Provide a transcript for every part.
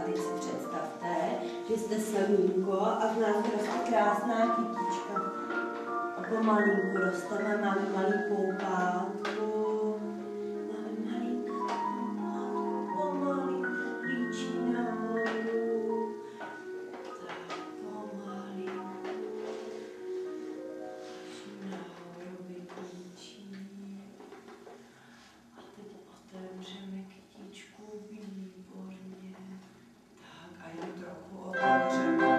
a teď si představte, že jste semínko a z nás roste krásná kytička. A pomalinku rosteme, máme malý poupátku. Máme malinká pomalý líčí nahoru. Tak pomalinku. Nahoru vyklíčí. A teď otevřeme kytičku, výborně. Tak a jen trochu otevřeme.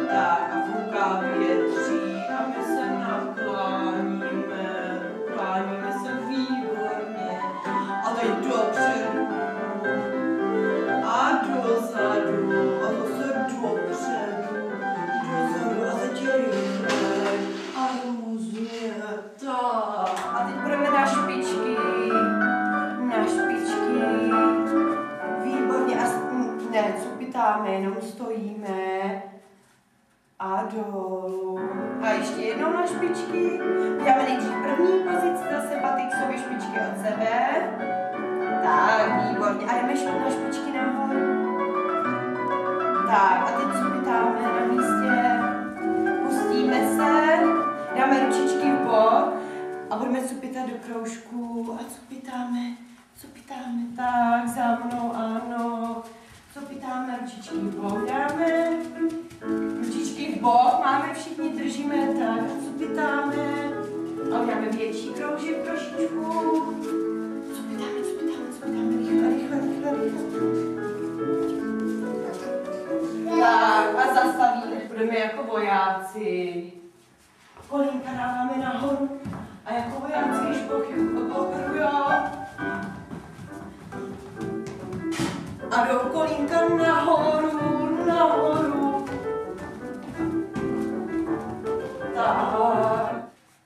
Tak a fouká větří a my se nakláníme se výborně. A teď dopředu a dozadu a zase dopředu, dozadu a teď rychle a různě. Tak. A teď budeme na špičky. Na špičky. Výborně. A ne, cupitáme, jenom stojíme. A dolů. A ještě jednou na špičky. Uděláme nejdřív první pozici, zase Patixovy špičky od sebe. Tak, výborně. A jdeme na špičky nahoru. Tak, a teď cupitáme na místě. Pustíme se. Dáme ručičky v bok. A budeme cupitat do kroužku. A cupitáme. Tak, za mnou, ano. Cupitáme ručičky v bok. Dáme. Ručičky v bok, máme všichni, držíme tak a cupitáme. A uděláme větší kroužek trošičku. Cupitáme, rychle. Tak a zastavíme, budeme jako vojáci. Kolínka dáváme nahoru a jako vojáci, když pokrujou. A do kolínka nahoru. Tak.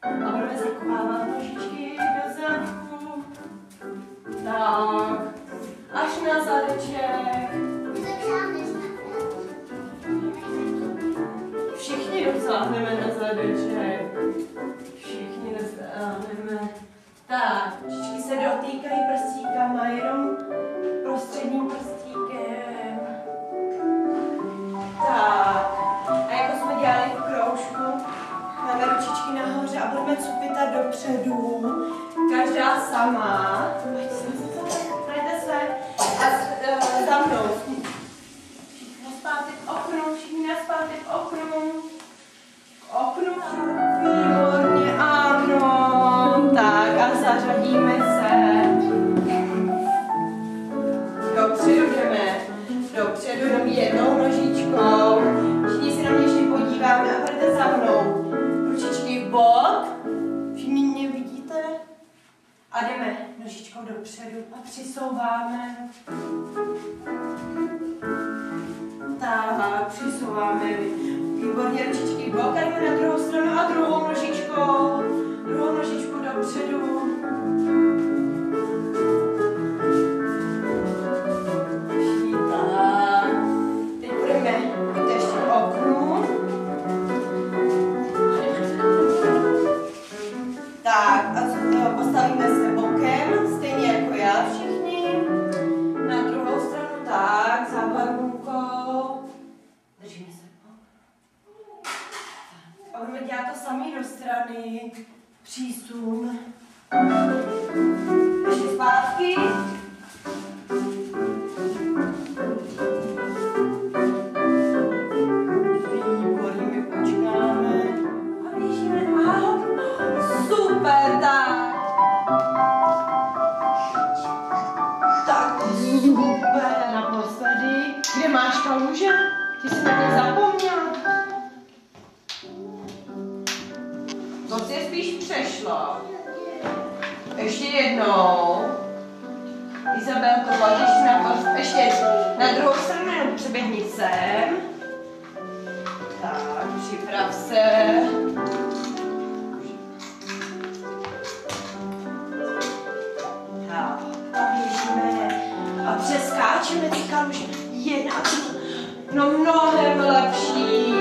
A budeme zakopávat nožičky dozadu. Tak. Až na zadeček. Všichni dosáhneme na zadeček. Tak. Nožičky se dotýkají prstíkama, jenom prostředním prstíkem. Tak. A jako jsme dělali v kroužku, máme ručičky nahoře a budeme cupitat dopředu. Každá sama. Pojďte se. A za mnou. Všichni naspátek k oknu, všichni naspátek k oknu. K oknu. Výborně, ano. Tak a zařadíme se. Dopředu jdeme. Dopředu jenom jednou nožičkou. Všichni se na mě ještě podíváme a budete za mnou. Ručičky v bok. Všichni mě vidíte? A jdeme nožičkou dopředu a přisouváme. Tak, přisouváme. Výborně, ručičky v bok a jdeme na druhou stranu a druhou nožičku dopředu. Tak a postavíme se bokem, stejně jako já všichni. Na druhou stranu tak, za barvunkou. Držíme se. A budeme dělat to samý do strany. Přísun. Ještě zpátky. Výborně, my počkáme. A běžíme. Super, tak. Tak, super. Naposledy. Kde máš kaluže? Ty jsi na ně zapomněl. To si je spíš přešla. Ještě jednou. Izabelko, pojď ještě na druhou stranu, jenom přeběhni sem. Tak, připrav se. Tak, a běžíme. A přeskáčeme ty kaluže. Jedna, no mnohem lepší.